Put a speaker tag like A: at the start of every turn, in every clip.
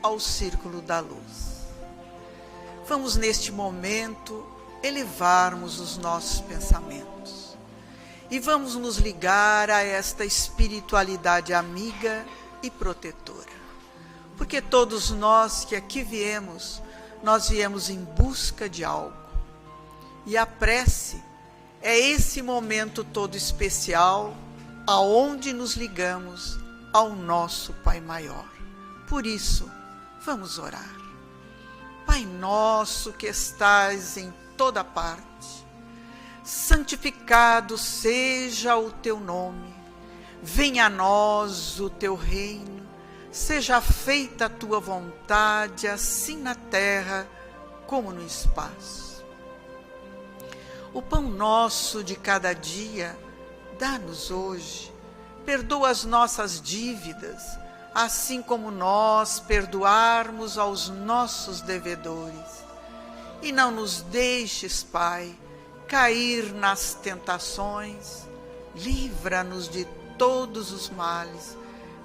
A: ao círculo da luz. Vamos neste momento elevarmos os nossos pensamentos e vamos nos ligar a esta espiritualidade amiga e protetora. Porque todos nós que aqui viemos, nós viemos em busca de algo. E a prece é esse momento todo especial aonde nos ligamos ao nosso Pai Maior. Por isso, vamos orar. Pai nosso que estais em toda parte, santificado seja o teu nome. Venha a nós o teu reino. Seja feita a tua vontade, assim na terra como no espaço. O pão nosso de cada dia, dá-nos hoje. Perdoa as nossas dívidas, assim como nós perdoarmos aos nossos devedores. E não nos deixes, Pai, cair nas tentações. Livra-nos de todos os males,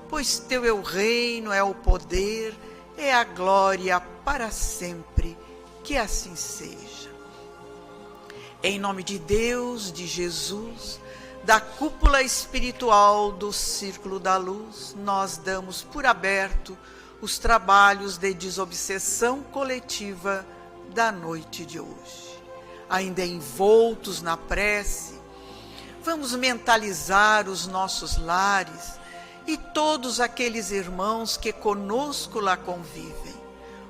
A: pois teu é o reino, é o poder, é a glória para sempre. Que assim seja. Em nome de Deus, de Jesus, da cúpula espiritual do Círculo da Luz, nós damos por aberto os trabalhos de desobsessão coletiva da noite de hoje. Ainda envoltos na prece, vamos mentalizar os nossos lares e todos aqueles irmãos que conosco lá convivem.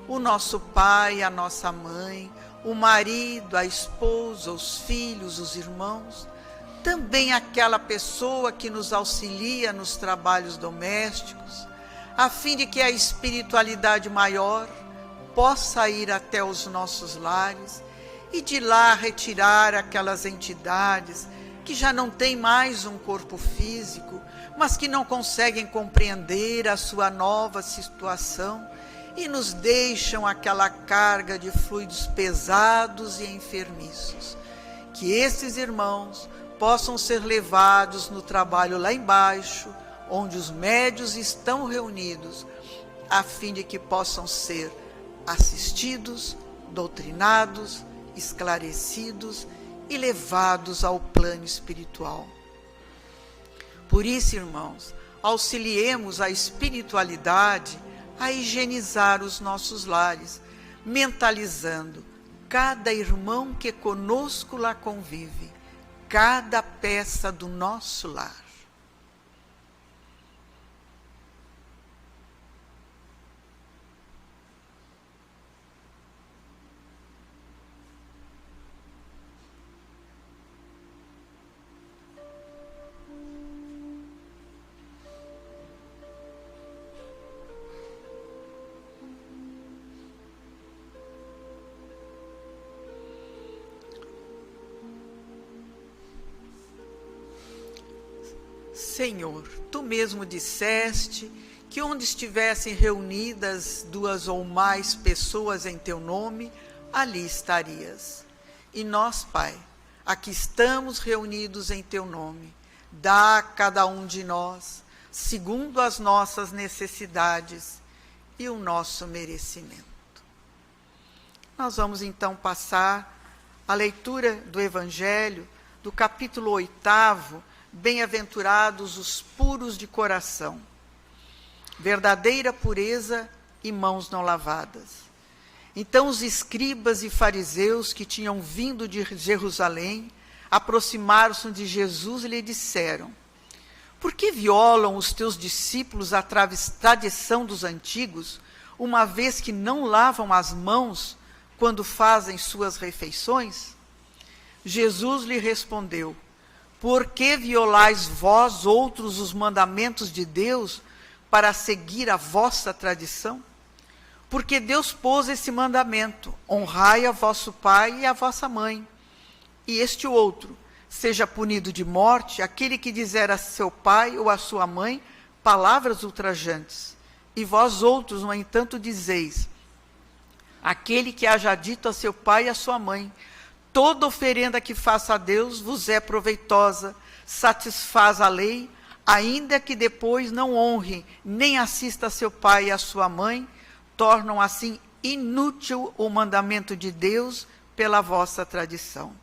A: O nosso pai, a nossa mãe, o marido, a esposa, os filhos, os irmãos, também aquela pessoa que nos auxilia nos trabalhos domésticos, a fim de que a espiritualidade maior possa ir até os nossos lares e de lá retirar aquelas entidades que já não têm mais um corpo físico, mas que não conseguem compreender a sua nova situação e nos deixam aquela carga de fluidos pesados e enfermiços. Que esses irmãos possam ser levados no trabalho lá embaixo, onde os médiuns estão reunidos, a fim de que possam ser assistidos, doutrinados, esclarecidos e levados ao plano espiritual. Por isso, irmãos, auxiliemos a espiritualidade a higienizar os nossos lares, mentalizando cada irmão que conosco lá convive, cada peça do nosso lar. Senhor, tu mesmo disseste que onde estivessem reunidas 2 ou mais pessoas em teu nome, ali estarias. E nós, Pai, aqui estamos reunidos em teu nome. Dá a cada um de nós, segundo as nossas necessidades e o nosso merecimento. Nós vamos então passar a leitura do Evangelho, do capítulo 8º, Bem-aventurados os puros de coração, verdadeira pureza e mãos não lavadas. Então os escribas e fariseus que tinham vindo de Jerusalém aproximaram-se de Jesus e lhe disseram: por que violam os teus discípulos a tradição dos antigos, uma vez que não lavam as mãos quando fazem suas refeições? Jesus lhe respondeu: por que violais vós outros os mandamentos de Deus para seguir a vossa tradição? Porque Deus pôs esse mandamento: honrai a vosso pai e a vossa mãe. E este outro: seja punido de morte aquele que dizer a seu pai ou a sua mãe palavras ultrajantes. E vós outros, no entanto, dizeis: aquele que haja dito a seu pai e a sua mãe, toda oferenda que faça a Deus vos é proveitosa, satisfaz a lei, ainda que depois não honre, nem assista a seu pai e a sua mãe, tornam assim inútil o mandamento de Deus pela vossa tradição.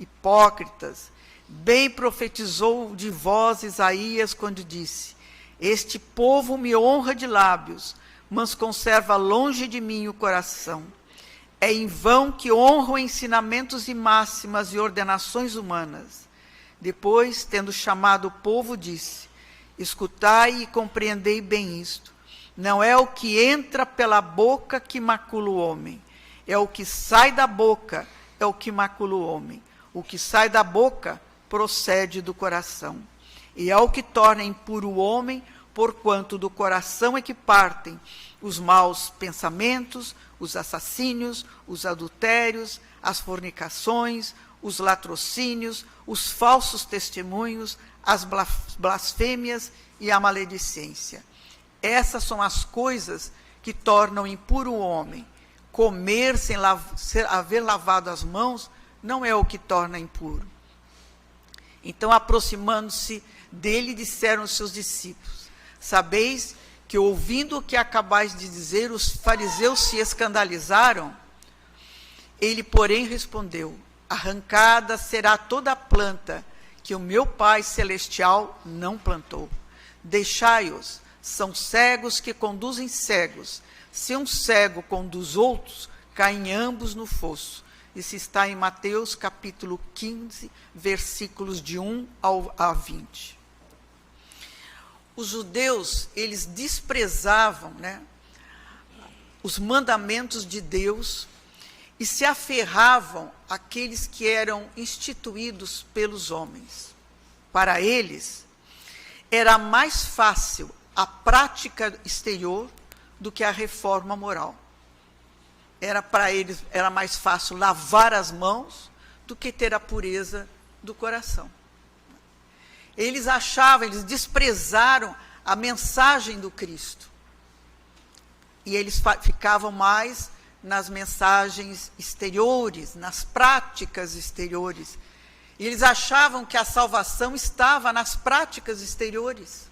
A: Hipócritas, bem profetizou de vós Isaías quando disse: este povo me honra de lábios, mas conserva longe de mim o coração. É em vão que honram ensinamentos e máximas e ordenações humanas. Depois, tendo chamado o povo, disse: escutai e compreendei bem isto. Não é o que entra pela boca que macula o homem, é o que sai da boca, é o que macula o homem. O que sai da boca procede do coração. E é o que torna impuro o homem, porquanto do coração é que partem os maus pensamentos, os assassínios, os adultérios, as fornicações, os latrocínios, os falsos testemunhos, as blasfêmias e a maledicência. Essas são as coisas que tornam impuro o homem. Comer sem haver lavado as mãos não é o que torna impuro. Então, aproximando-se dele, disseram os seus discípulos: sabeis que, ouvindo o que acabais de dizer, os fariseus se escandalizaram? Ele, porém, respondeu: arrancada será toda a planta que o meu Pai Celestial não plantou. Deixai-os, são cegos que conduzem cegos. Se um cego conduz outros, caem ambos no fosso. Isso está em Mateus capítulo 15, versículos de 1 a 20. Os judeus, eles desprezavam, os mandamentos de Deus e se aferravam àqueles que eram instituídos pelos homens. Para eles, era mais fácil a prática exterior do que a reforma moral. Para eles, era mais fácil lavar as mãos do que ter a pureza do coração. Eles desprezaram a mensagem do Cristo. E eles ficavam mais nas mensagens exteriores, nas práticas exteriores. E eles achavam que a salvação estava nas práticas exteriores.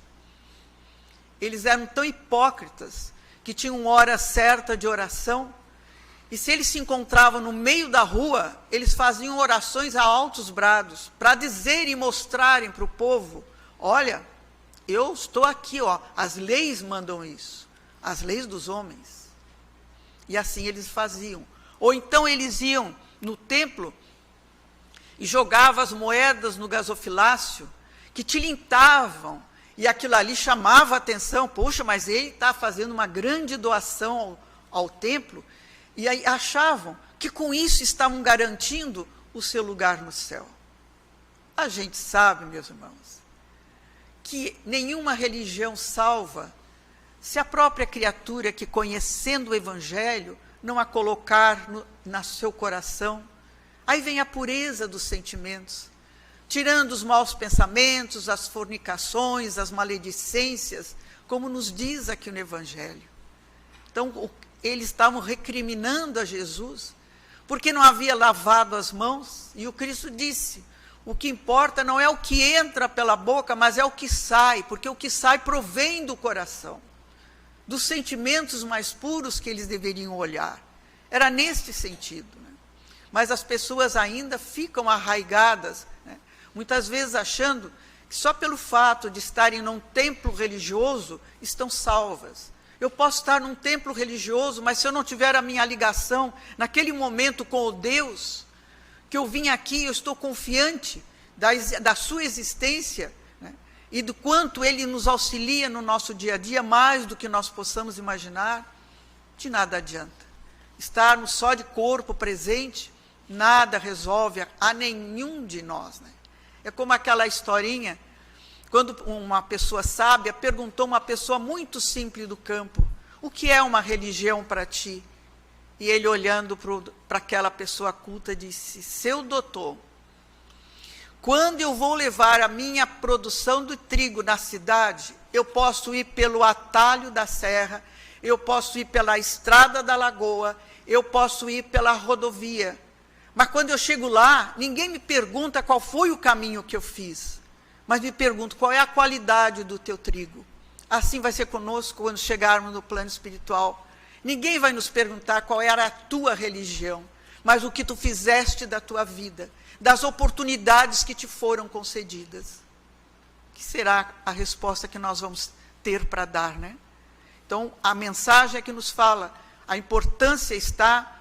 A: Eles eram tão hipócritas que tinham hora certa de oração, e se eles se encontravam no meio da rua, eles faziam orações a altos brados, para dizer e mostrarem para o povo: olha, eu estou aqui, as leis mandam isso, as leis dos homens. E assim eles faziam. Ou então eles iam no templo e jogavam as moedas no gasofilácio, que tilintavam, e aquilo ali chamava a atenção. Poxa, mas ele está fazendo uma grande doação ao templo. E aí achavam que com isso estavam garantindo o seu lugar no céu. A gente sabe, meus irmãos, que nenhuma religião salva se a própria criatura que, conhecendo o Evangelho, não a colocar no seu coração. Aí vem a pureza dos sentimentos, tirando os maus pensamentos, as fornicações, as maledicências, como nos diz aqui no Evangelho. Então, eles estavam recriminando a Jesus, porque não havia lavado as mãos, e o Cristo disse: o que importa não é o que entra pela boca, mas é o que sai, porque o que sai provém do coração, dos sentimentos mais puros que eles deveriam olhar. Era neste sentido. Mas as pessoas ainda ficam arraigadas, muitas vezes achando que só pelo fato de estarem num templo religioso estão salvas. Eu posso estar num templo religioso, mas se eu não tiver a minha ligação naquele momento com o Deus, que eu vim aqui, eu estou confiante da sua existência, e do quanto Ele nos auxilia no nosso dia a dia, mais do que nós possamos imaginar, de nada adianta. Estarmos só de corpo presente, nada resolve a nenhum de nós. É como aquela historinha, quando uma pessoa sábia perguntou a uma pessoa muito simples do campo: o que é uma religião para ti? E ele, olhando para aquela pessoa culta, disse: seu doutor, quando eu vou levar a minha produção do trigo na cidade, eu posso ir pelo atalho da serra, eu posso ir pela estrada da lagoa, eu posso ir pela rodovia. Mas quando eu chego lá, ninguém me pergunta qual foi o caminho que eu fiz, mas me pergunta qual é a qualidade do teu trigo. Assim vai ser conosco quando chegarmos no plano espiritual. Ninguém vai nos perguntar qual era a tua religião, mas o que tu fizeste da tua vida, das oportunidades que te foram concedidas. Que será a resposta que nós vamos ter para dar, né? Então, a mensagem é que nos fala, a importância está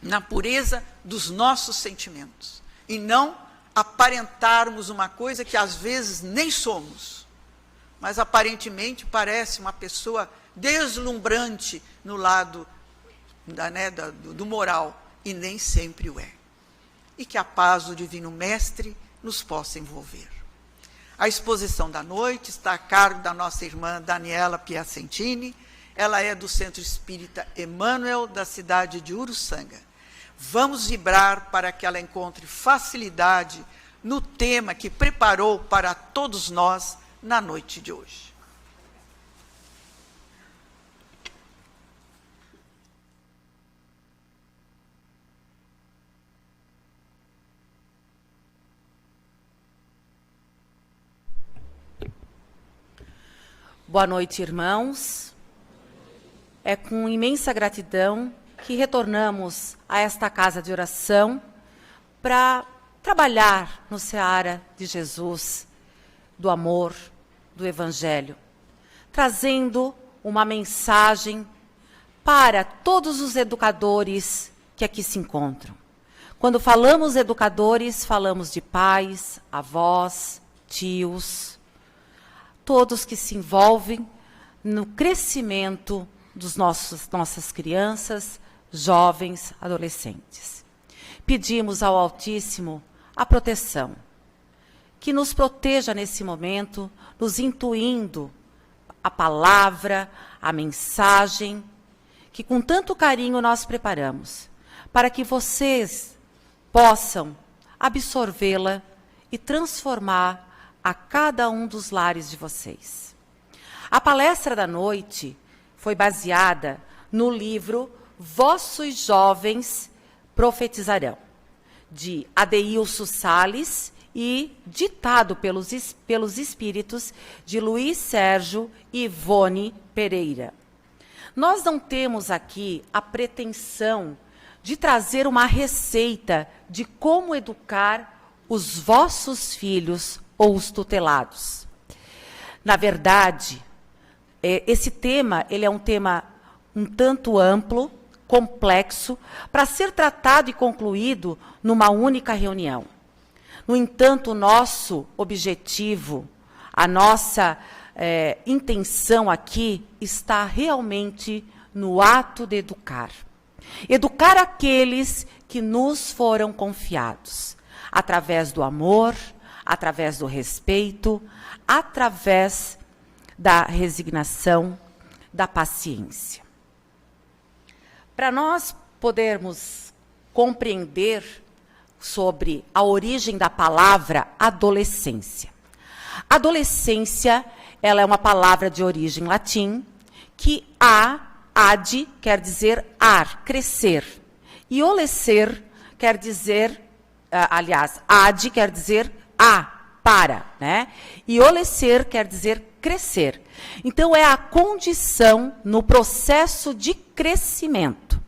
A: na pureza dos nossos sentimentos, e não aparentarmos uma coisa que às vezes nem somos, mas aparentemente parece uma pessoa deslumbrante no lado do moral, e nem sempre o é. E que a paz do Divino Mestre nos possa envolver. A exposição da noite está a cargo da nossa irmã Daniela Piacentini. Ela é do Centro Espírita Emmanuel, da cidade de Uruçanga. Vamos vibrar para que ela encontre facilidade no tema que preparou para todos nós na noite de hoje.
B: Boa noite, irmãos. É com imensa gratidão que retornamos a esta casa de oração para trabalhar no seara de Jesus, do amor, do Evangelho, trazendo uma mensagem para todos os educadores que aqui se encontram. Quando falamos educadores, falamos de pais, avós, tios, todos que se envolvem no crescimento dos nossas crianças, jovens, adolescentes. Pedimos ao Altíssimo a proteção, que nos proteja nesse momento, nos intuindo a palavra, a mensagem, que com tanto carinho nós preparamos, para que vocês possam absorvê-la e transformar a cada um dos lares de vocês. A palestra da noite foi baseada no livro Vossos Jovens Profetizarão, de Adeilson Salles e ditado pelos espíritos de Luiz Sérgio e Ivone Pereira. Nós não temos aqui a pretensão de trazer uma receita de como educar os vossos filhos ou os tutelados. Na verdade, esse tema, ele é um tema um tanto amplo, complexo, para ser tratado e concluído numa única reunião. No entanto, o nosso objetivo, a nossa intenção aqui está realmente no ato de educar. Educar aqueles que nos foram confiados, através do amor, através do respeito, através da resignação, da paciência. Para nós podermos compreender sobre a origem da palavra adolescência. Adolescência, ela é uma palavra de origem latim, que ad, quer dizer ar, crescer. E olescer quer dizer, ad quer dizer para, né? E olescer quer dizer crescer. Então, é a condição no processo de crescimento.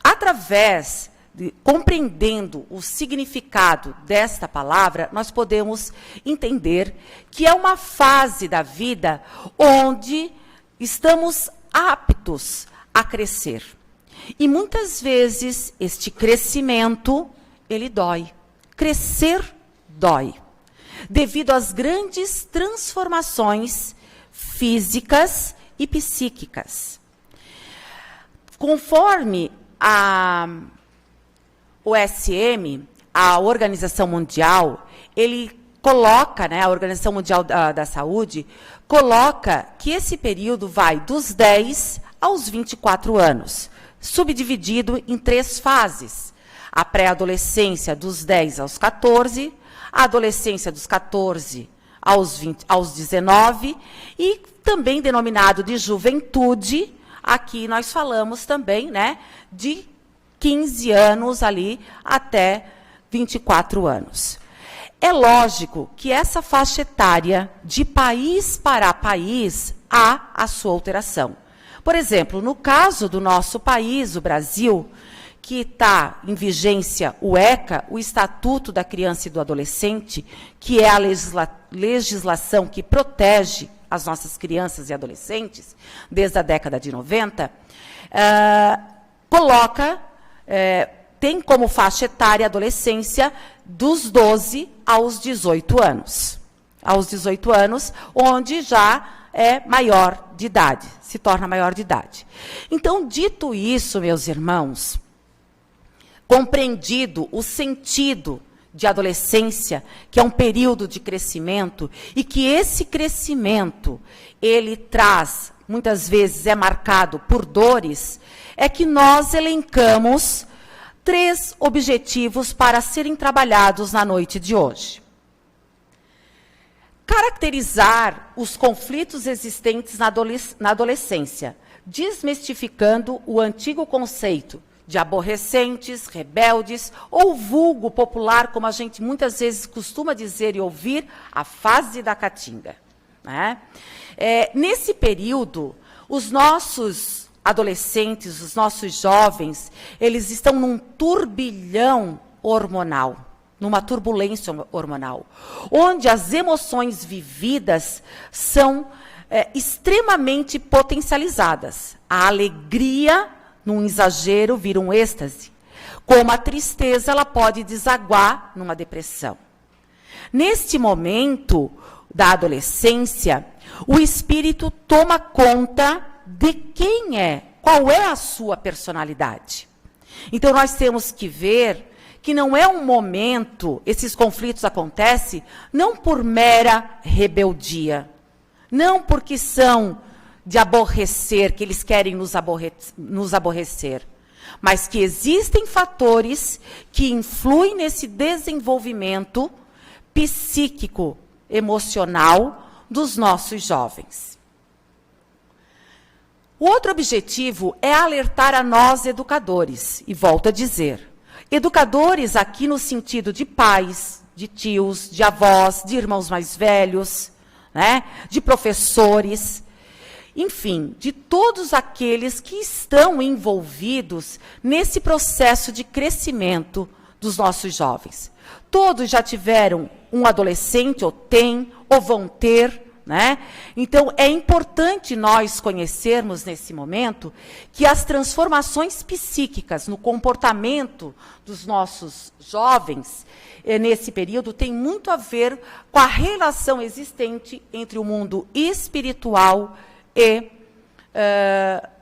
B: Através compreendendo o significado desta palavra, nós podemos entender que é uma fase da vida onde estamos aptos a crescer. E muitas vezes este crescimento, ele dói. Crescer dói. Devido às grandes transformações físicas e psíquicas. Conforme o SM, a Organização Mundial, ele coloca, né, a Organização Mundial da Saúde, coloca que esse período vai dos 10 aos 24 anos, subdividido em 3 fases. A pré-adolescência dos 10 aos 14, a adolescência dos 14 aos 19, e também denominado de juventude, aqui nós falamos também, né, de 15 anos ali até 24 anos. É lógico que essa faixa etária, de país para país, há a sua alteração. Por exemplo, no caso do nosso país, o Brasil, que está em vigência o ECA, o Estatuto da Criança e do Adolescente, que é a legislação que protege as nossas crianças e adolescentes, desde a década de 90, tem como faixa etária a adolescência dos 12 aos 18 anos. Aos 18 anos, onde já é maior de idade, se torna maior de idade. Então, dito isso, meus irmãos, compreendido o sentido de adolescência, que é um período de crescimento, e que esse crescimento, ele traz, muitas vezes é marcado por dores, é que nós elencamos 3 objetivos para serem trabalhados na noite de hoje. Caracterizar os conflitos existentes na adolescência, desmistificando o antigo conceito de aborrecentes, rebeldes, ou vulgo popular, como a gente muitas vezes costuma dizer e ouvir, a fase da caatinga. Né? Nesse período, os nossos adolescentes, os nossos jovens, eles estão num turbilhão hormonal, numa turbulência hormonal, onde as emoções vividas são extremamente potencializadas. A alegria, num exagero, vira um êxtase. Como a tristeza, ela pode desaguar numa depressão. Neste momento da adolescência, o espírito toma conta de quem é, qual é a sua personalidade. Então, nós temos que ver que não é um momento, esses conflitos acontecem não por mera rebeldia, não porque são de aborrecer, que eles querem nos aborrecer, mas que existem fatores que influem nesse desenvolvimento psíquico, emocional dos nossos jovens. O outro objetivo é alertar a nós, educadores, e volto a dizer, educadores aqui no sentido de pais, de tios, de avós, de irmãos mais velhos, né, de professores, enfim, de todos aqueles que estão envolvidos nesse processo de crescimento dos nossos jovens. Todos já tiveram um adolescente, ou têm, ou vão ter, né? Então, é importante nós conhecermos nesse momento que as transformações psíquicas no comportamento dos nossos jovens, nesse período, tem muito a ver com a relação existente entre o mundo espiritual e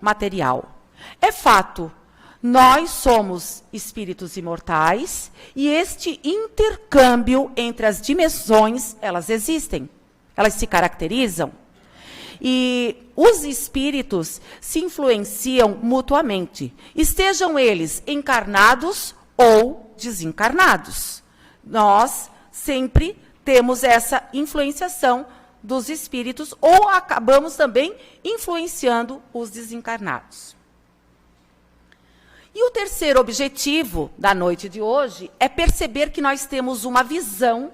B: material. É fato, nós somos espíritos imortais e este intercâmbio entre as dimensões, elas existem, elas se caracterizam. E os espíritos se influenciam mutuamente, estejam eles encarnados ou desencarnados. Nós sempre temos essa influenciação dos espíritos, ou acabamos também influenciando os desencarnados. E o terceiro objetivo da noite de hoje é perceber que nós temos uma visão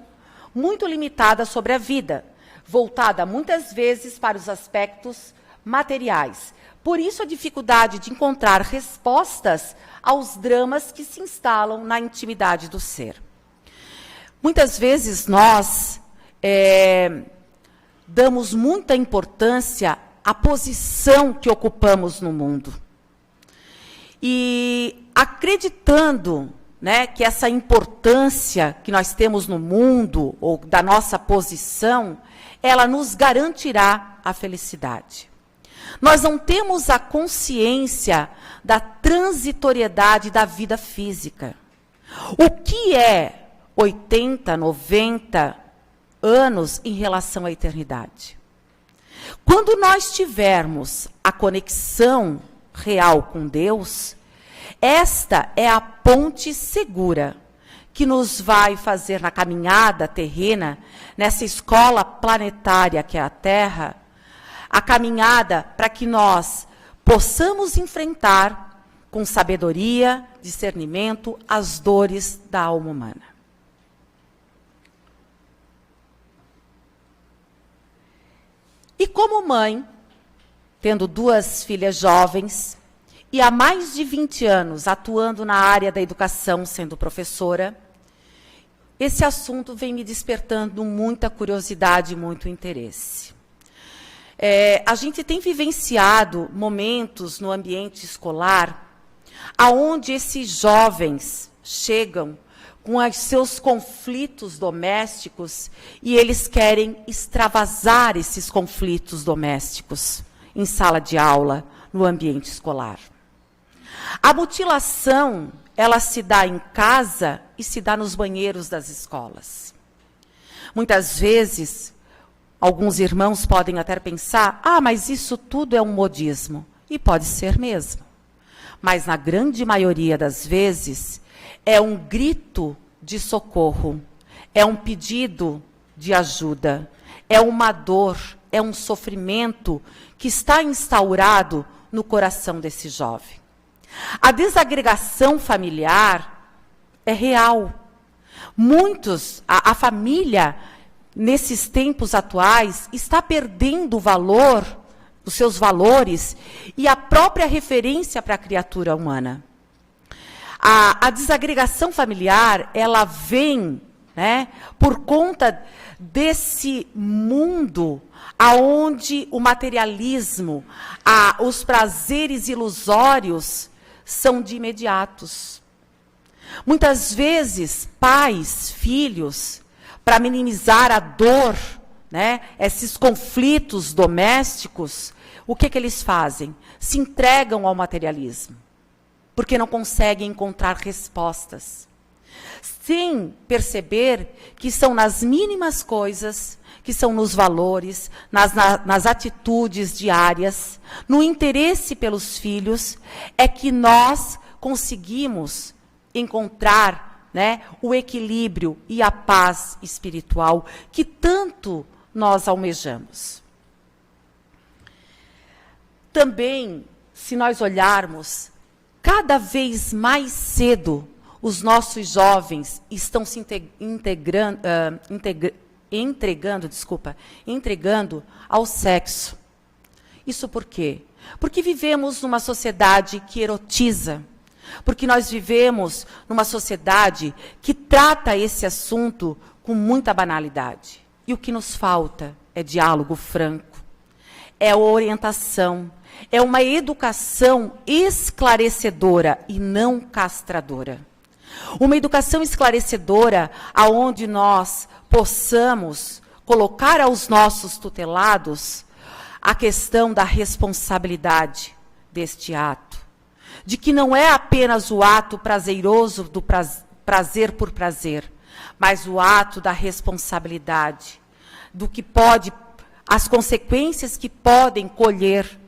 B: muito limitada sobre a vida, voltada muitas vezes para os aspectos materiais. Por isso a dificuldade de encontrar respostas aos dramas que se instalam na intimidade do ser. Muitas vezes nós damos muita importância à posição que ocupamos no mundo. E acreditando, né, que essa importância que nós temos no mundo, ou da nossa posição, ela nos garantirá a felicidade. Nós não temos a consciência da transitoriedade da vida física. O que é 80, 90 anos em relação à eternidade? Quando nós tivermos a conexão real com Deus, esta é a ponte segura que nos vai fazer na caminhada terrena, nessa escola planetária que é a Terra, a caminhada para que nós possamos enfrentar com sabedoria, discernimento, as dores da alma humana. E como mãe, tendo 2 filhas jovens, e há mais de 20 anos atuando na área da educação, sendo professora, esse assunto vem me despertando muita curiosidade e muito interesse. A gente tem vivenciado momentos no ambiente escolar aonde esses jovens chegam com os seus conflitos domésticos e eles querem extravasar esses conflitos domésticos em sala de aula, no ambiente escolar. A mutilação, ela se dá em casa e se dá nos banheiros das escolas. Muitas vezes, alguns irmãos podem até pensar, mas isso tudo é um modismo. E pode ser mesmo. Mas na grande maioria das vezes, é um grito de socorro, é um pedido de ajuda, é uma dor, é um sofrimento que está instaurado no coração desse jovem. A desagregação familiar é real. A família, nesses tempos atuais, está perdendo o valor, os seus valores e a própria referência para a criatura humana. A desagregação familiar, ela vem, né, por conta desse mundo aonde o materialismo, os prazeres ilusórios são de imediatos. Muitas vezes, pais, filhos, para minimizar a dor, né, esses conflitos domésticos, o que eles fazem? Se entregam ao materialismo, porque não conseguem encontrar respostas, sem perceber que são nas mínimas coisas, que são nos valores, nas atitudes diárias, no interesse pelos filhos, é que nós conseguimos encontrar, né, o equilíbrio e a paz espiritual que tanto nós almejamos. Também, se nós olharmos, cada vez mais cedo, os nossos jovens estão se entregando ao sexo. Isso por quê? Porque vivemos numa sociedade que erotiza, porque nós vivemos numa sociedade que trata esse assunto com muita banalidade. E o que nos falta é diálogo franco, é orientação, é uma educação esclarecedora e não castradora. Uma educação esclarecedora aonde nós possamos colocar aos nossos tutelados a questão da responsabilidade deste ato. De que não é apenas o ato prazeroso do prazer por prazer, mas o ato da responsabilidade, do que pode, as consequências que podem colher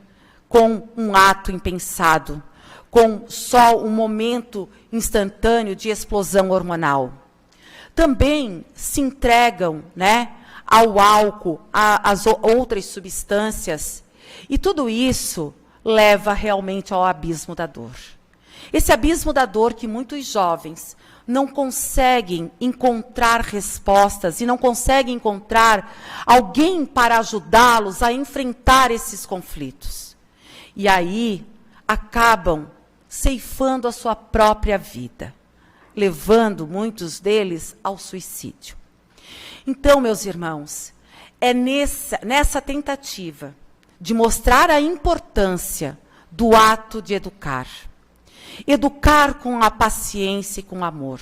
B: com um ato impensado, com só um momento instantâneo de explosão hormonal. Também se entregam, né, ao álcool, às outras substâncias, e tudo isso leva realmente ao abismo da dor. Esse abismo da dor que muitos jovens não conseguem encontrar respostas e não conseguem encontrar alguém para ajudá-los a enfrentar esses conflitos. E aí acabam ceifando a sua própria vida, levando muitos deles ao suicídio. Então, meus irmãos, é nessa tentativa de mostrar a importância do ato de educar. Educar com a paciência e com amor.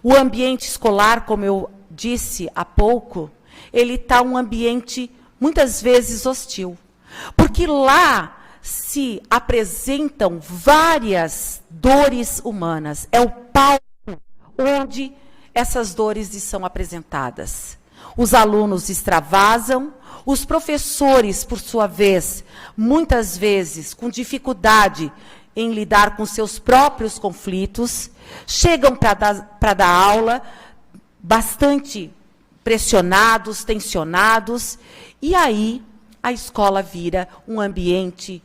B: O ambiente escolar, como eu disse há pouco, ele está um ambiente muitas vezes hostil. Porque lá se apresentam várias dores humanas. É o palco onde essas dores são apresentadas. Os alunos extravasam, os professores, por sua vez, muitas vezes com dificuldade em lidar com seus próprios conflitos, chegam para dar aula bastante pressionados, tensionados, e aí a escola vira um ambiente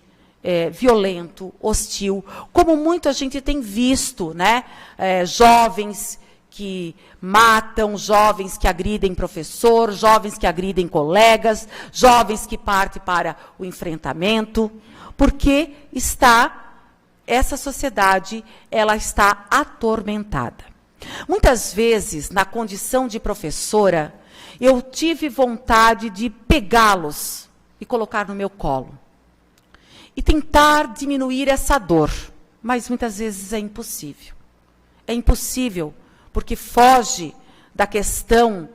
B: violento, hostil, como muito a gente tem visto, né? Jovens que matam, jovens que agridem professor, jovens que agridem colegas, jovens que partem para o enfrentamento, porque essa sociedade, ela está atormentada. Muitas vezes, na condição de professora, eu tive vontade de pegá-los e colocar no meu colo. E tentar diminuir essa dor. Mas muitas vezes é impossível. É impossível, porque foge da questão,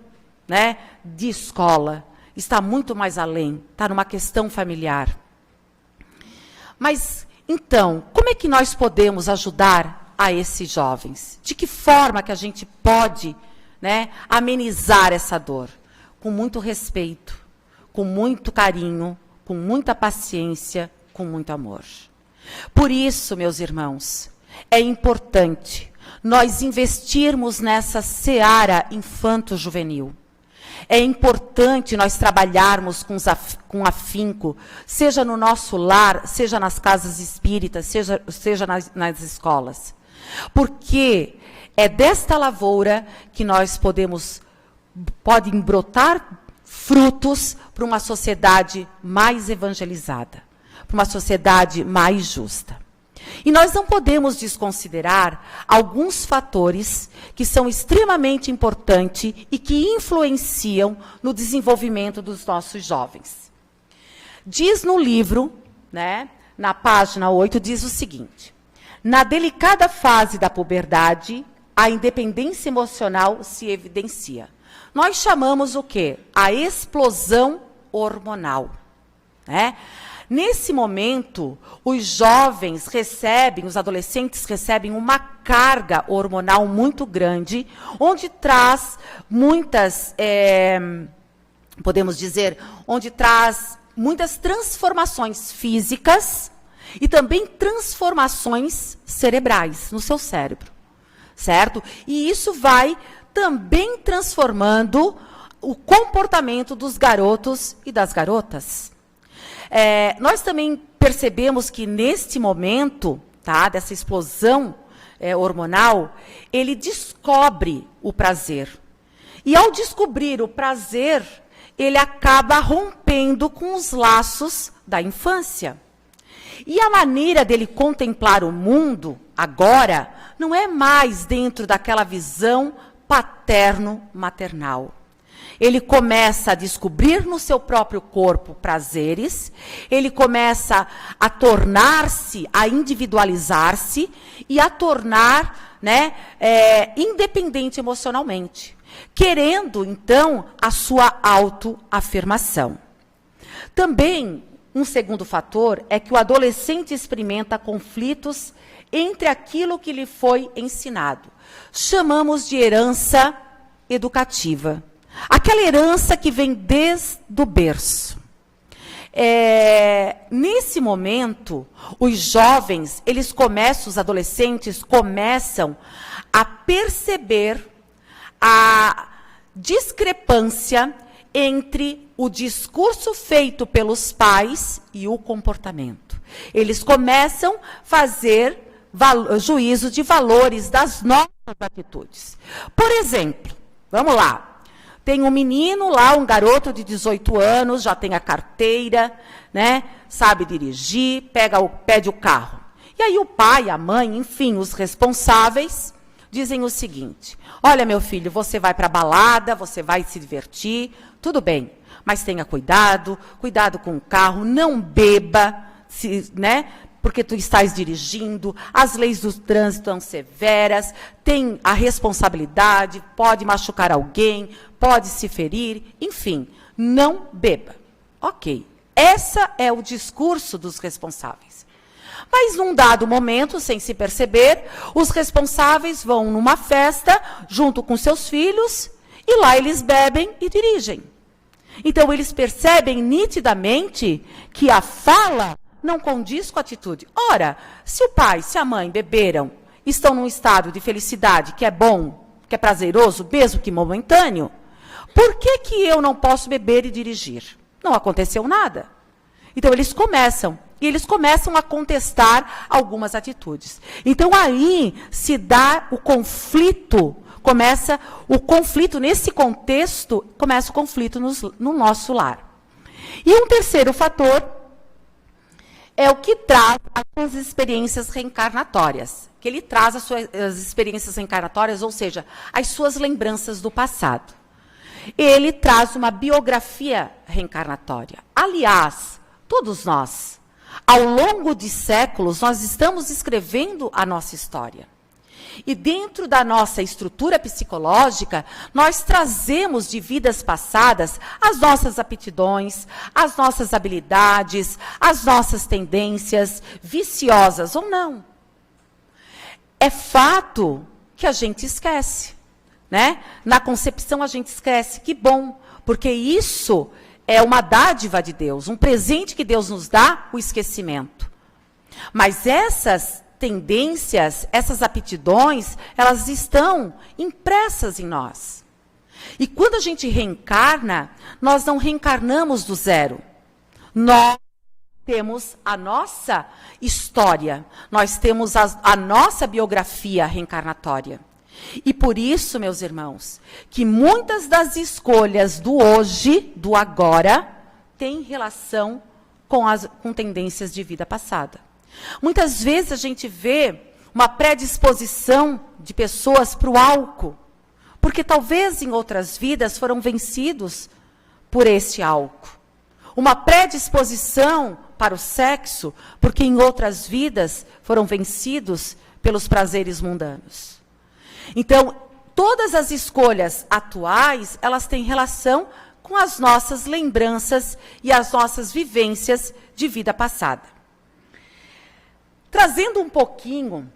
B: né, de escola. Está muito mais além, está numa questão familiar. Mas, então, como é que nós podemos ajudar a esses jovens? De que forma que a gente pode, né, amenizar essa dor? Com muito respeito, com muito carinho, com muita paciência, com muito amor. Por isso, meus irmãos, é importante nós investirmos nessa seara infanto-juvenil. É importante nós trabalharmos com afinco, seja no nosso lar, seja nas casas espíritas, seja nas escolas. Porque é desta lavoura que nós podem brotar frutos para uma sociedade mais evangelizada, para uma sociedade mais justa. E nós não podemos desconsiderar alguns fatores que são extremamente importantes e que influenciam no desenvolvimento dos nossos jovens. Diz no livro, né, na página 8, diz o seguinte: na delicada fase da puberdade, a independência emocional se evidencia. Nós chamamos o quê? A explosão hormonal, né? Nesse momento, os jovens os adolescentes recebem uma carga hormonal muito grande, onde traz muitas, podemos dizer, onde traz muitas transformações físicas e também transformações cerebrais no seu cérebro, certo? E isso vai também transformando o comportamento dos garotos e das garotas. Nós também percebemos que neste momento, tá, dessa explosão hormonal, ele descobre o prazer. E ao descobrir o prazer, ele acaba rompendo com os laços da infância. E a maneira dele contemplar o mundo, agora, não é mais dentro daquela visão paterno-maternal. Ele começa a descobrir no seu próprio corpo prazeres, ele começa a tornar-se, a individualizar-se e a tornar, né, independente emocionalmente, querendo, então, a sua autoafirmação. Também, um segundo fator é que o adolescente experimenta conflitos entre aquilo que lhe foi ensinado. Chamamos de herança educativa. Aquela herança que vem desde o berço. Nesse momento, os jovens, os adolescentes começam a perceber a discrepância entre o discurso feito pelos pais e o comportamento. Eles começam a fazer juízo de valores das nossas atitudes. Por exemplo, vamos lá. Tem um menino lá, um garoto de 18 anos, já tem a carteira, né, sabe dirigir, pede o carro. E aí o pai, a mãe, enfim, os responsáveis, dizem o seguinte: olha, meu filho, você vai para a balada, você vai se divertir, tudo bem, mas tenha cuidado com o carro, não beba, né, porque tu estás dirigindo, as leis do trânsito são severas, tem a responsabilidade, pode machucar alguém, pode se ferir, enfim, não beba. Ok, esse é o discurso dos responsáveis. Mas num dado momento, sem se perceber, os responsáveis vão numa festa, junto com seus filhos, e lá eles bebem e dirigem. Então eles percebem nitidamente que a fala não condiz com a atitude. Ora, se o pai, se a mãe beberam, estão num estado de felicidade que é bom, que é prazeroso, mesmo que momentâneo, por que eu não posso beber e dirigir? Não aconteceu nada. Então eles começam a contestar algumas atitudes. Então aí se dá o conflito começa o conflito, nesse contexto, começa o conflito no nosso lar. E um terceiro fator é o que traz as suas experiências reencarnatórias. Que ele traz as suas experiências reencarnatórias, ou seja, as suas lembranças do passado. Ele traz uma biografia reencarnatória. Aliás, todos nós, ao longo de séculos, nós estamos escrevendo a nossa história. E dentro da nossa estrutura psicológica, nós trazemos de vidas passadas as nossas aptidões, as nossas habilidades, as nossas tendências, viciosas ou não. É fato que a gente esquece, né? Na concepção a gente esquece. Que bom, porque isso é uma dádiva de Deus, um presente que Deus nos dá, o esquecimento. Mas essas tendências, essas aptidões, elas estão impressas em nós. E quando a gente reencarna, nós não reencarnamos do zero. Nós temos a nossa história, nós temos a nossa biografia reencarnatória. E por isso, meus irmãos, que muitas das escolhas do hoje, do agora, têm relação com tendências de vida passada. Muitas vezes a gente vê uma predisposição de pessoas para o álcool, porque talvez em outras vidas foram vencidos por esse álcool. Uma predisposição para o sexo, porque em outras vidas foram vencidos pelos prazeres mundanos. Então, todas as escolhas atuais, elas têm relação com as nossas lembranças e as nossas vivências de vida passada. Trazendo um pouquinho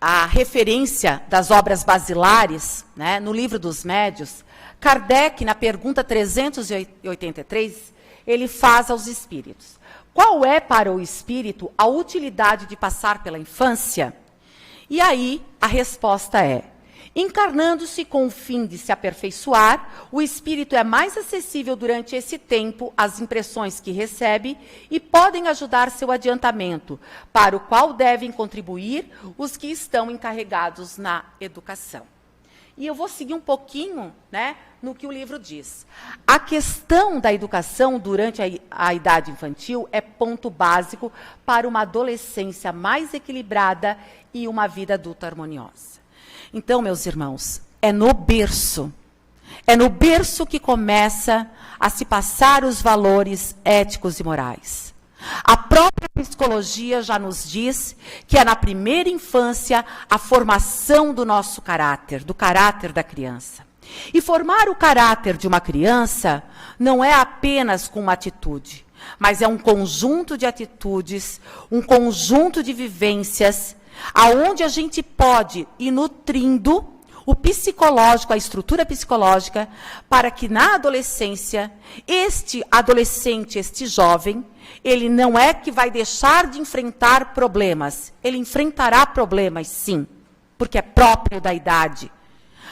B: a referência das obras basilares, né, no Livro dos Médiuns, Kardec, na pergunta 383, ele faz aos espíritos: qual é para o espírito a utilidade de passar pela infância? E aí a resposta é: encarnando-se com o fim de se aperfeiçoar, o espírito é mais acessível durante esse tempo às impressões que recebe e podem ajudar seu adiantamento, para o qual devem contribuir os que estão encarregados na educação. E eu vou seguir um pouquinho, né, no que o livro diz. A questão da educação durante a idade infantil é ponto básico para uma adolescência mais equilibrada e uma vida adulta harmoniosa. Então, meus irmãos, é no berço que começa a se passar os valores éticos e morais. A própria psicologia já nos diz que é na primeira infância a formação do nosso caráter, do caráter da criança. E formar o caráter de uma criança não é apenas com uma atitude, mas é um conjunto de atitudes, um conjunto de vivências, aonde a gente pode ir nutrindo o psicológico, a estrutura psicológica, para que na adolescência, este adolescente, este jovem, ele não é que vai deixar de enfrentar problemas. Ele enfrentará problemas, sim, porque é próprio da idade.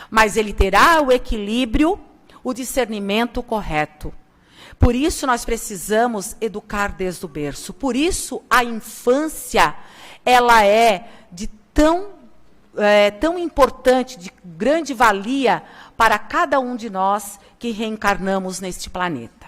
B: Mas ele terá o equilíbrio, o discernimento correto. Por isso nós precisamos educar desde o berço. Por isso a infância, ela é de tão importante, de grande valia para cada um de nós que reencarnamos neste planeta.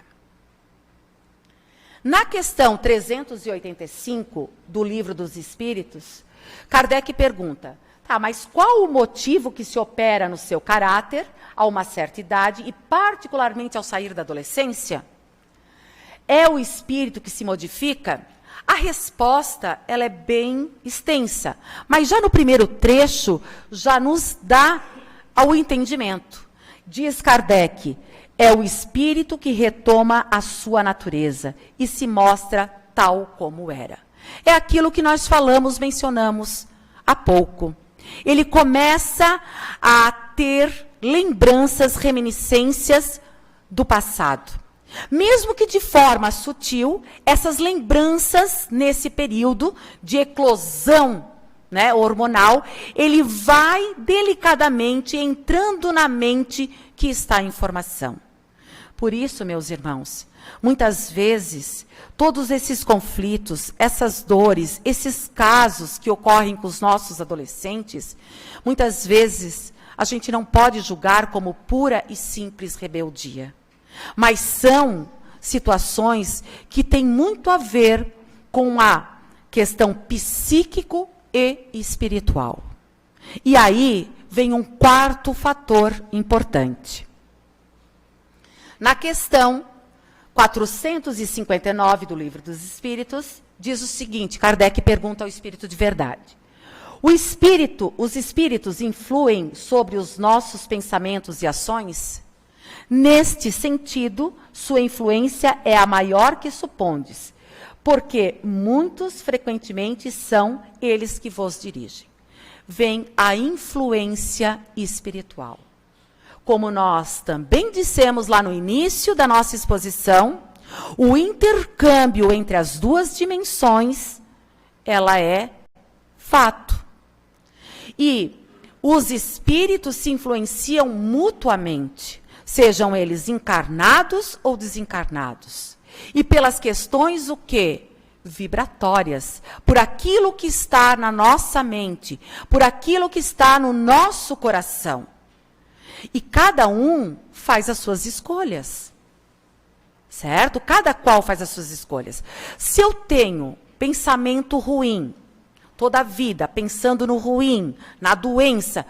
B: Na questão 385 do Livro dos Espíritos, Kardec pergunta: mas qual o motivo que se opera no seu caráter a uma certa idade e particularmente ao sair da adolescência? É o espírito que se modifica? A resposta, ela é bem extensa, mas já no primeiro trecho, já nos dá o entendimento. Diz Kardec: é o espírito que retoma a sua natureza e se mostra tal como era. É aquilo que nós mencionamos há pouco. Ele começa a ter lembranças, reminiscências do passado. Mesmo que de forma sutil, essas lembranças, nesse período de eclosão, né, hormonal, ele vai delicadamente entrando na mente que está em formação. Por isso, meus irmãos, muitas vezes, todos esses conflitos, essas dores, esses casos que ocorrem com os nossos adolescentes, muitas vezes a gente não pode julgar como pura e simples rebeldia. Mas são situações que têm muito a ver com a questão psíquico e espiritual. E aí vem um quarto fator importante. Na questão 459 do Livro dos Espíritos, diz o seguinte, Kardec pergunta ao Espírito de Verdade. Os espíritos influem sobre os nossos pensamentos e ações? Neste sentido, sua influência é a maior que supondes, porque muitos frequentemente são eles que vos dirigem. Vem a influência espiritual. Como nós também dissemos lá no início da nossa exposição, o intercâmbio entre as duas dimensões, ela é fato. E os espíritos se influenciam mutuamente, sejam eles encarnados ou desencarnados. E pelas questões o quê? Vibratórias, por aquilo que está na nossa mente, por aquilo que está no nosso coração. E cada um faz as suas escolhas. Certo? Cada qual faz as suas escolhas. Se eu tenho pensamento ruim, toda a vida pensando no ruim, na doença,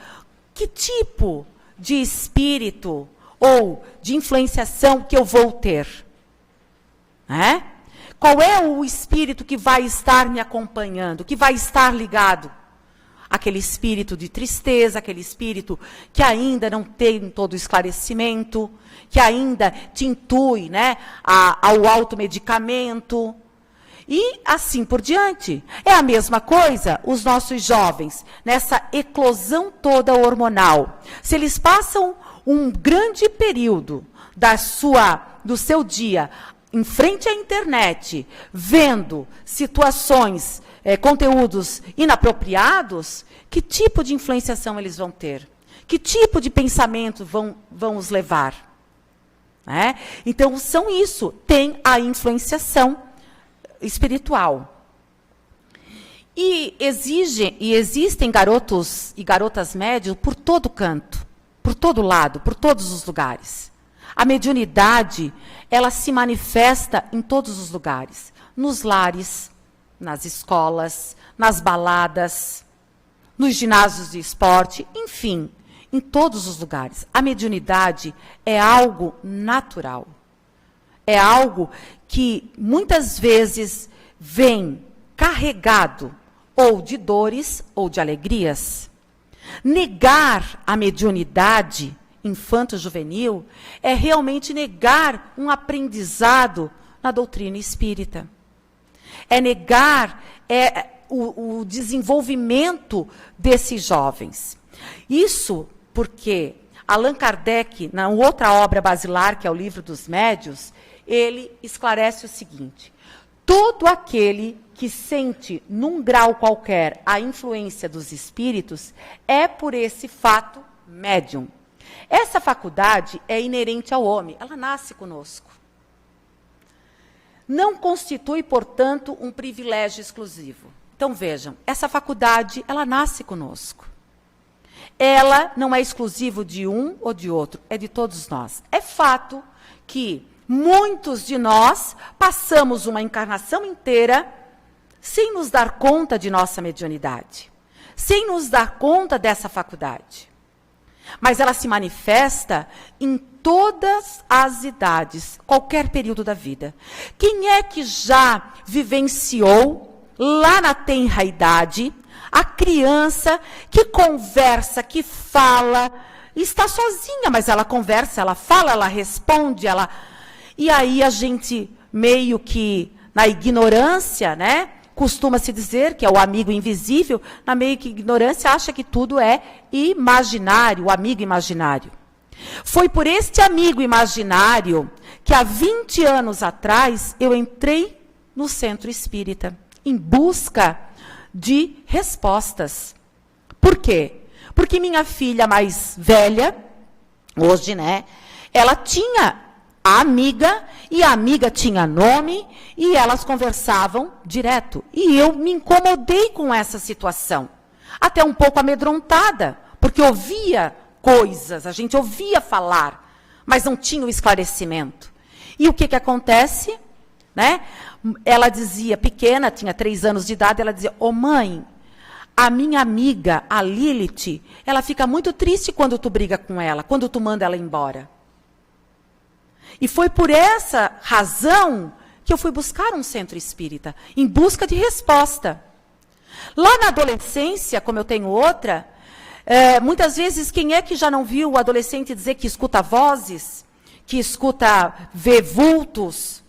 B: que tipo de espírito ou de influenciação que eu vou ter? Né? Qual é o espírito que vai estar me acompanhando, que vai estar ligado? Aquele espírito de tristeza, aquele espírito que ainda não tem todo o esclarecimento, que ainda te intui, né, ao automedicamento. E assim por diante. É a mesma coisa os nossos jovens, nessa eclosão toda hormonal. Se eles passam um grande período do seu dia em frente à internet, vendo situações, conteúdos inapropriados, que tipo de influenciação eles vão ter? Que tipo de pensamento vão os levar? Então, são isso, tem a influenciação espiritual. E existem garotos e garotas médios por todo canto, por todo lado, por todos os lugares. A mediunidade, ela se manifesta em todos os lugares. Nos lares, nas escolas, nas baladas, nos ginásios de esporte, enfim, em todos os lugares. A mediunidade é algo natural. É algo que muitas vezes vem carregado ou de dores ou de alegrias. Negar a mediunidade infanto-juvenil é realmente negar um aprendizado na doutrina espírita. É negar o desenvolvimento desses jovens. Isso porque Allan Kardec, na outra obra basilar, que é o Livro dos Médiuns, ele esclarece o seguinte: todo aquele que sente, num grau qualquer, a influência dos espíritos, é por esse fato médium. Essa faculdade é inerente ao homem, ela nasce conosco. Não constitui, portanto, um privilégio exclusivo. Então, vejam, essa faculdade, ela nasce conosco. Ela não é exclusiva de um ou de outro, é de todos nós. É fato que muitos de nós passamos uma encarnação inteira sem nos dar conta de nossa mediunidade, sem nos dar conta dessa faculdade. Mas ela se manifesta em todas as idades, qualquer período da vida. Quem é que já vivenciou, lá na tenra idade, a criança que conversa, que fala, está sozinha, mas ela conversa, ela fala, ela responde, E aí a gente, meio que na ignorância, né? Costuma-se dizer que é o amigo invisível, na meio que ignorância acha que tudo é imaginário, o amigo imaginário. Foi por este amigo imaginário que há 20 anos atrás eu entrei no centro espírita, em busca de respostas. Por quê? Porque minha filha mais velha, hoje, né, ela tinha a amiga, e a amiga tinha nome, e elas conversavam direto. E eu me incomodei com essa situação, até um pouco amedrontada, porque ouvia coisas, a gente ouvia falar, mas não tinha o esclarecimento. E o que acontece? Né? Ela dizia, pequena, tinha 3 anos de idade, ela dizia, ô mãe, a minha amiga, a Lilith, ela fica muito triste quando tu briga com ela, quando tu manda ela embora. E foi por essa razão que eu fui buscar um centro espírita, em busca de resposta. Lá na adolescência, como eu tenho outra, muitas vezes, quem é que já não viu o adolescente dizer que escuta vozes, que escuta, vê vultos,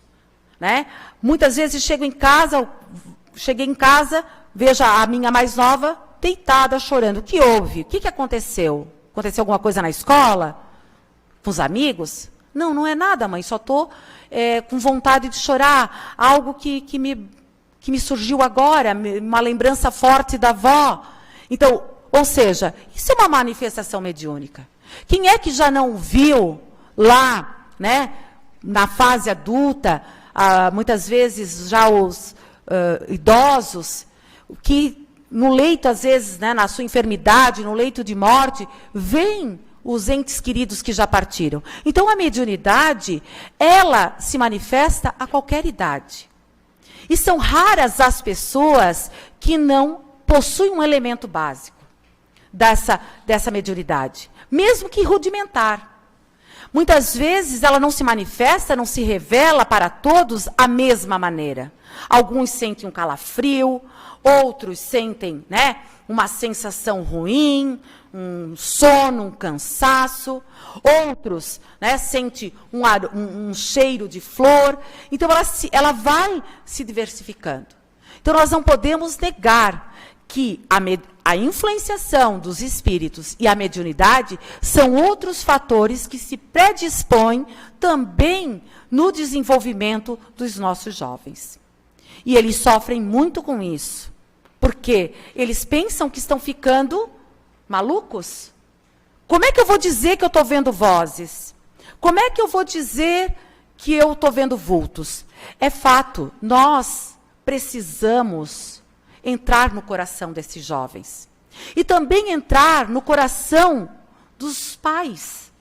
B: né? Muitas vezes cheguei em casa, vejo a minha mais nova deitada, chorando. O que houve? O que aconteceu? Aconteceu alguma coisa na escola? Com os amigos? Não, não é nada, mãe, só estou com vontade de chorar. Algo que me surgiu agora, uma lembrança forte da avó. Então, ou seja, isso é uma manifestação mediúnica. Quem é que já não viu lá, né, na fase adulta, muitas vezes já os idosos, que no leito, às vezes, né, na sua enfermidade, no leito de morte, veem os entes queridos que já partiram. Então, a mediunidade, ela se manifesta a qualquer idade. E são raras as pessoas que não possuem um elemento básico dessa mediunidade, mesmo que rudimentar. Muitas vezes ela não se manifesta, não se revela para todos a mesma maneira. Alguns sentem um calafrio, outros sentem, né, uma sensação ruim, um sono, um cansaço. Outros, né, sentem um cheiro de flor. Então ela vai se diversificando. Então nós não podemos negar que a influenciação dos espíritos e a mediunidade são outros fatores que se predispõem também no desenvolvimento dos nossos jovens. E eles sofrem muito com isso, porque eles pensam que estão ficando malucos. Como é que eu vou dizer que eu estou vendo vozes? Como é que eu vou dizer que eu estou vendo vultos? É fato, nós precisamos entrar no coração desses jovens. E também entrar no coração dos pais.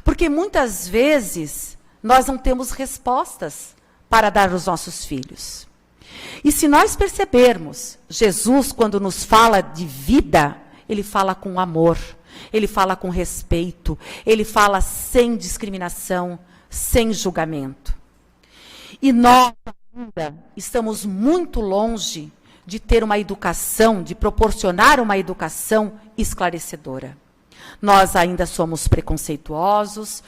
B: Porque muitas vezes nós não temos respostas para dar aos nossos filhos. E se nós percebermos, Jesus, quando nos fala de vida, ele fala com amor, ele fala com respeito, ele fala sem discriminação, sem julgamento. E nós ainda estamos muito longe de ter uma educação, de proporcionar uma educação esclarecedora. Nós ainda somos preconceituosos,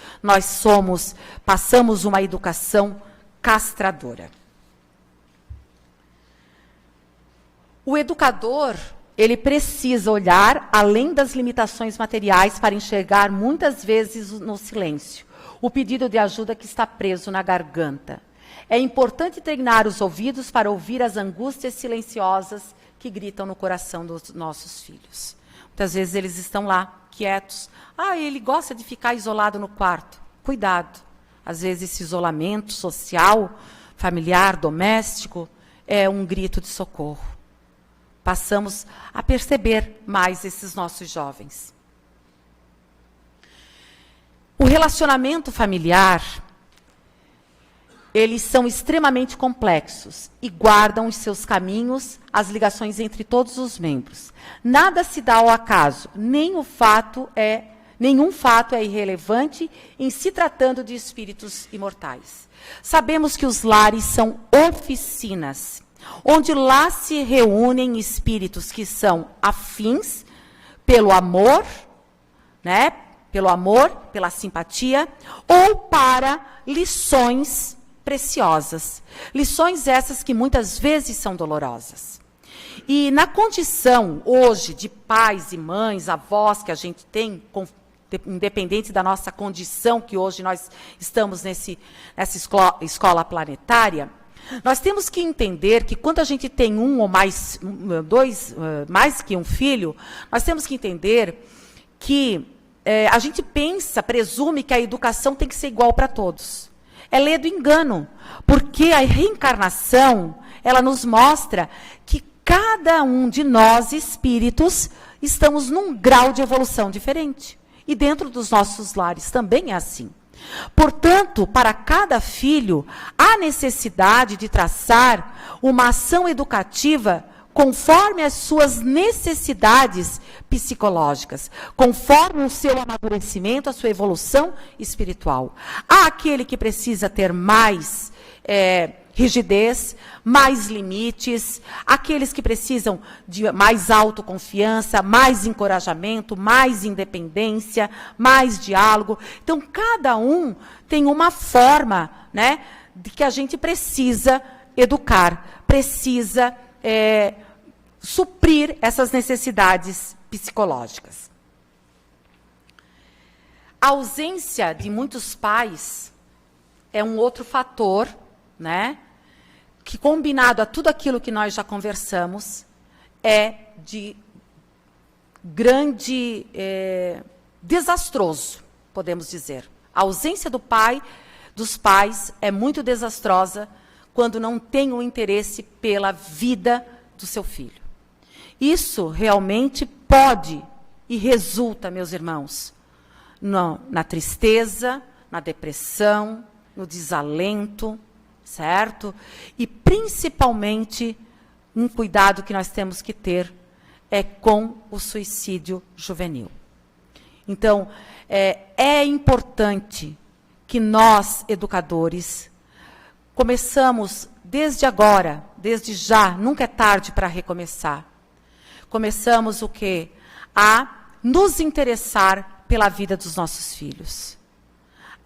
B: passamos uma educação castradora. O educador, ele precisa olhar além das limitações materiais para enxergar muitas vezes no silêncio o pedido de ajuda que está preso na garganta. É importante treinar os ouvidos para ouvir as angústias silenciosas que gritam no coração dos nossos filhos. Muitas vezes eles estão lá, quietos. Ele gosta de ficar isolado no quarto. Cuidado. Às vezes esse isolamento social, familiar, doméstico, é um grito de socorro. Passamos a perceber mais esses nossos jovens. O relacionamento familiar, eles são extremamente complexos e guardam os seus caminhos, as ligações entre todos os membros. Nada se dá ao acaso, nenhum fato é irrelevante em se tratando de espíritos imortais. Sabemos que os lares são oficinas, onde lá se reúnem espíritos que são afins pelo amor, né? Pelo amor, pela simpatia, ou para lições preciosas. Lições essas que muitas vezes são dolorosas. E na condição hoje de pais e mães, avós que a gente tem, independente da nossa condição, que hoje nós estamos nessa escola planetária, nós temos que entender que quando a gente tem um ou mais, mais que um filho, nós temos que entender que a gente presume que a educação tem que ser igual para todos. É lei do engano, porque a reencarnação, ela nos mostra que cada um de nós, espíritos, estamos num grau de evolução diferente. E dentro dos nossos lares também é assim. Portanto, para cada filho, há necessidade de traçar uma ação educativa conforme as suas necessidades psicológicas, conforme o seu amadurecimento, a sua evolução espiritual. Há aquele que precisa ter mais rigidez, mais limites, aqueles que precisam de mais autoconfiança, mais encorajamento, mais independência, mais diálogo. Então, cada um tem uma forma, né, de que a gente precisa educar, precisa suprir essas necessidades psicológicas. A ausência de muitos pais é um outro fator, né, que combinado a tudo aquilo que nós já conversamos, é de grande desastroso, podemos dizer. A ausência dos pais é muito desastrosa quando não tem o interesse pela vida do seu filho. Isso realmente pode e resulta, meus irmãos, na tristeza, na depressão, no desalento, certo? E, principalmente, um cuidado que nós temos que ter é com o suicídio juvenil. Então, é importante que nós, educadores, começamos desde agora, desde já, nunca é tarde para recomeçar. Começamos o quê? A nos interessar pela vida dos nossos filhos.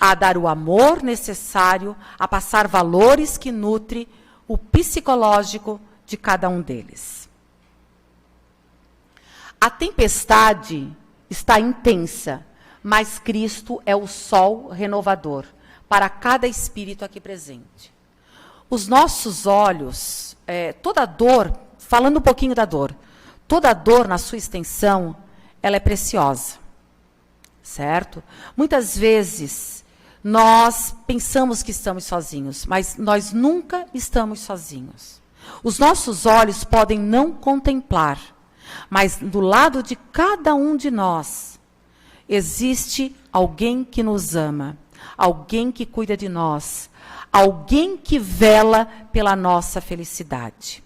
B: A dar o amor necessário, a passar valores que nutrem o psicológico de cada um deles. A tempestade está intensa, mas Cristo é o sol renovador para cada espírito aqui presente. Os nossos olhos, toda dor, falando um pouquinho da dor, toda dor na sua extensão, ela é preciosa, certo? Muitas vezes nós pensamos que estamos sozinhos, mas nós nunca estamos sozinhos. Os nossos olhos podem não contemplar, mas do lado de cada um de nós existe alguém que nos ama, alguém que cuida de nós, alguém que vela pela nossa felicidade.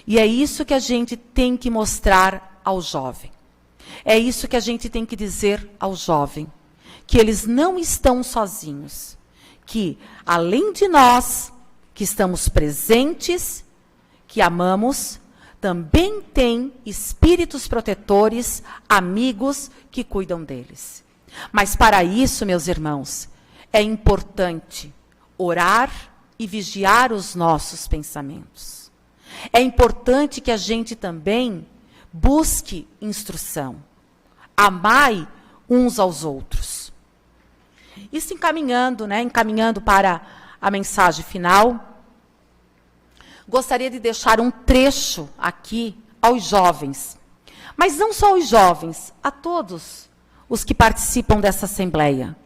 B: E é isso que a gente tem que mostrar ao jovem. É isso que a gente tem que dizer ao jovem. Que eles não estão sozinhos. Que, além de nós, que estamos presentes, que amamos, também tem espíritos protetores, amigos que cuidam deles. Mas para isso, meus irmãos, é importante orar e vigiar os nossos pensamentos. É importante que a gente também busque instrução. Amai uns aos outros. Isso encaminhando, né, encaminhando para a mensagem final, gostaria de deixar um trecho aqui aos jovens. Mas não só aos jovens, a todos os que participam dessa assembleia.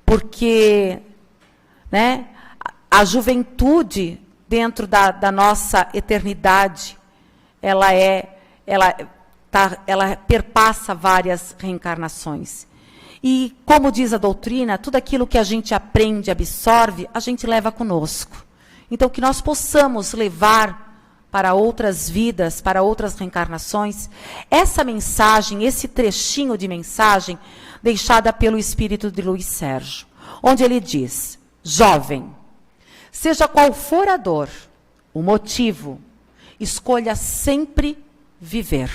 B: Porque, né, a juventude dentro da nossa eternidade, ela perpassa várias reencarnações. E, como diz a doutrina, tudo aquilo que a gente aprende, absorve, a gente leva conosco. Então, que nós possamos levar para outras vidas, para outras reencarnações, essa mensagem, esse trechinho de mensagem, deixada pelo espírito de Luiz Sérgio, onde ele diz: jovem, seja qual for a dor, o motivo, escolha sempre viver.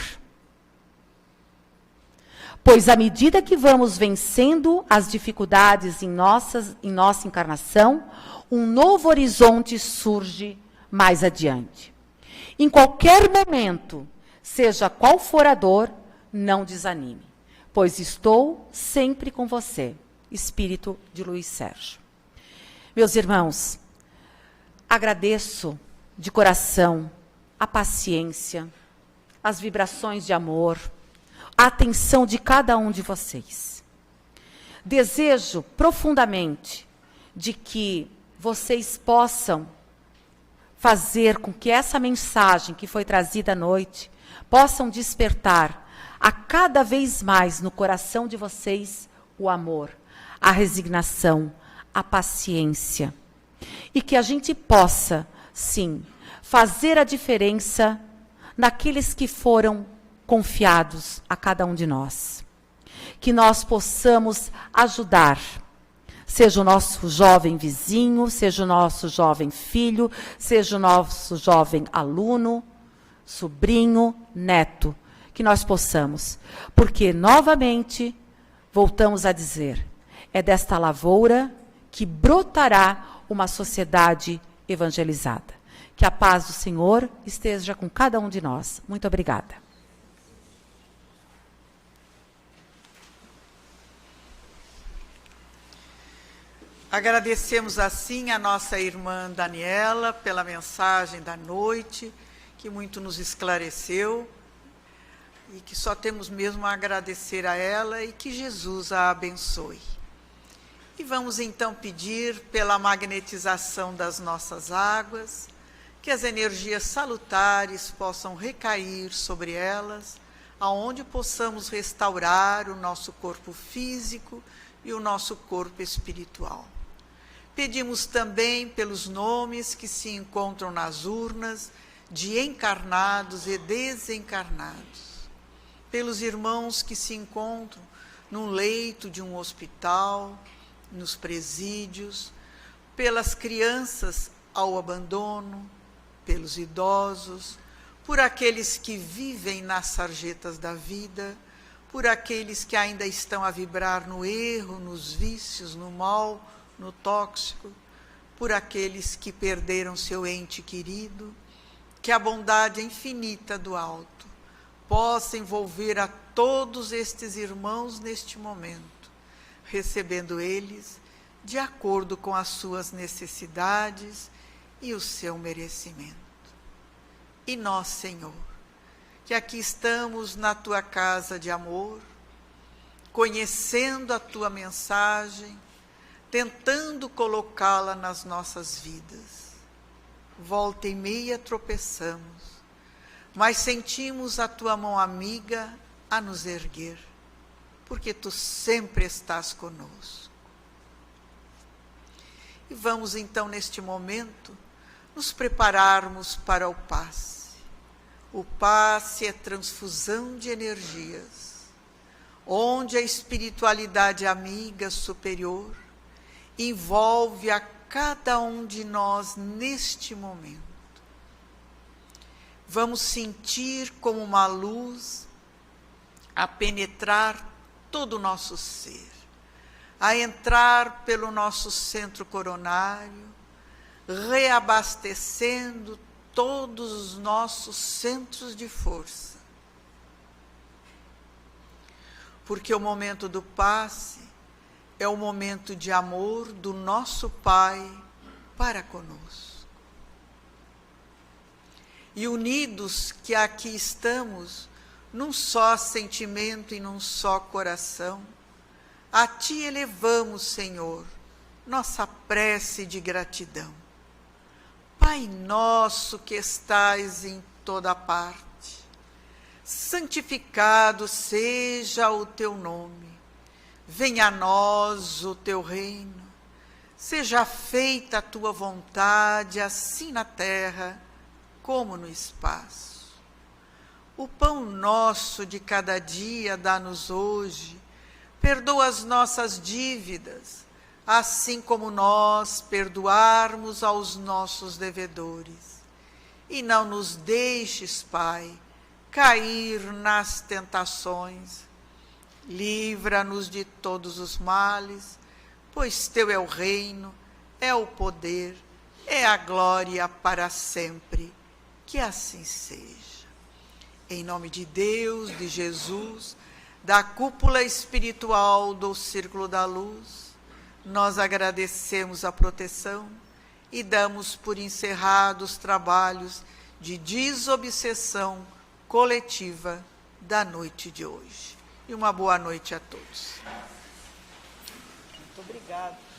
B: Pois à medida que vamos vencendo as dificuldades em nossa encarnação, um novo horizonte surge mais adiante. Em qualquer momento, seja qual for a dor, não desanime, pois estou sempre com você. Espírito de Luiz Sérgio. Meus irmãos, agradeço de coração a paciência, as vibrações de amor, a atenção de cada um de vocês. Desejo profundamente de que vocês possam fazer com que essa mensagem que foi trazida à noite possam despertar a cada vez mais no coração de vocês o amor, a resignação, a paciência. E que a gente possa, sim, fazer a diferença naqueles que foram confiados a cada um de nós. Que nós possamos ajudar, seja o nosso jovem vizinho, seja o nosso jovem filho, seja o nosso jovem aluno, sobrinho, neto, que nós possamos. Porque, novamente, voltamos a dizer, é desta lavoura que brotará uma sociedade evangelizada. Que a paz do Senhor esteja com cada um de nós. Muito obrigada.
A: Agradecemos assim a nossa irmã Daniela pela mensagem da noite, que muito nos esclareceu, e que só temos mesmo a agradecer a ela e que Jesus a abençoe. E vamos então pedir pela magnetização das nossas águas, que as energias salutares possam recair sobre elas, aonde possamos restaurar o nosso corpo físico e o nosso corpo espiritual. Pedimos também pelos nomes que se encontram nas urnas, de encarnados e desencarnados, pelos irmãos que se encontram num leito de um hospital, nos presídios, pelas crianças ao abandono, pelos idosos, por aqueles que vivem nas sarjetas da vida, por aqueles que ainda estão a vibrar no erro, nos vícios, no mal, no tóxico, por aqueles que perderam seu ente querido, que a bondade infinita do alto possa envolver a todos estes irmãos neste momento, recebendo eles de acordo com as suas necessidades e o seu merecimento. E nós, Senhor, que aqui estamos na Tua casa de amor, conhecendo a Tua mensagem, tentando colocá-la nas nossas vidas. Volta e meia tropeçamos, mas sentimos a Tua mão amiga a nos erguer, porque Tu sempre estás conosco. E vamos então, neste momento, nos prepararmos para o passe. O passe é transfusão de energias, onde a espiritualidade amiga superior envolve a cada um de nós neste momento. Vamos sentir como uma luz a penetrar todo o nosso ser, a entrar pelo nosso centro coronário, reabastecendo todos os nossos centros de força. Porque o momento do passe é o momento de amor do nosso Pai para conosco. E unidos que aqui estamos, num só sentimento e num só coração, a Ti elevamos, Senhor, nossa prece de gratidão. Pai nosso que estais em toda parte, santificado seja o Teu nome. Venha a nós o Teu reino, seja feita a Tua vontade, assim na terra como no espaço. O pão nosso de cada dia dá-nos hoje, perdoa as nossas dívidas, assim como nós perdoarmos aos nossos devedores. E não nos deixes, Pai, cair nas tentações. Livra-nos de todos os males, pois Teu é o reino, é o poder, é a glória para sempre. Que assim seja. Em nome de Deus, de Jesus, da cúpula espiritual do Círculo da Luz, nós agradecemos a proteção e damos por encerrados os trabalhos de desobsessão coletiva da noite de hoje. E uma boa noite a todos. Muito obrigada.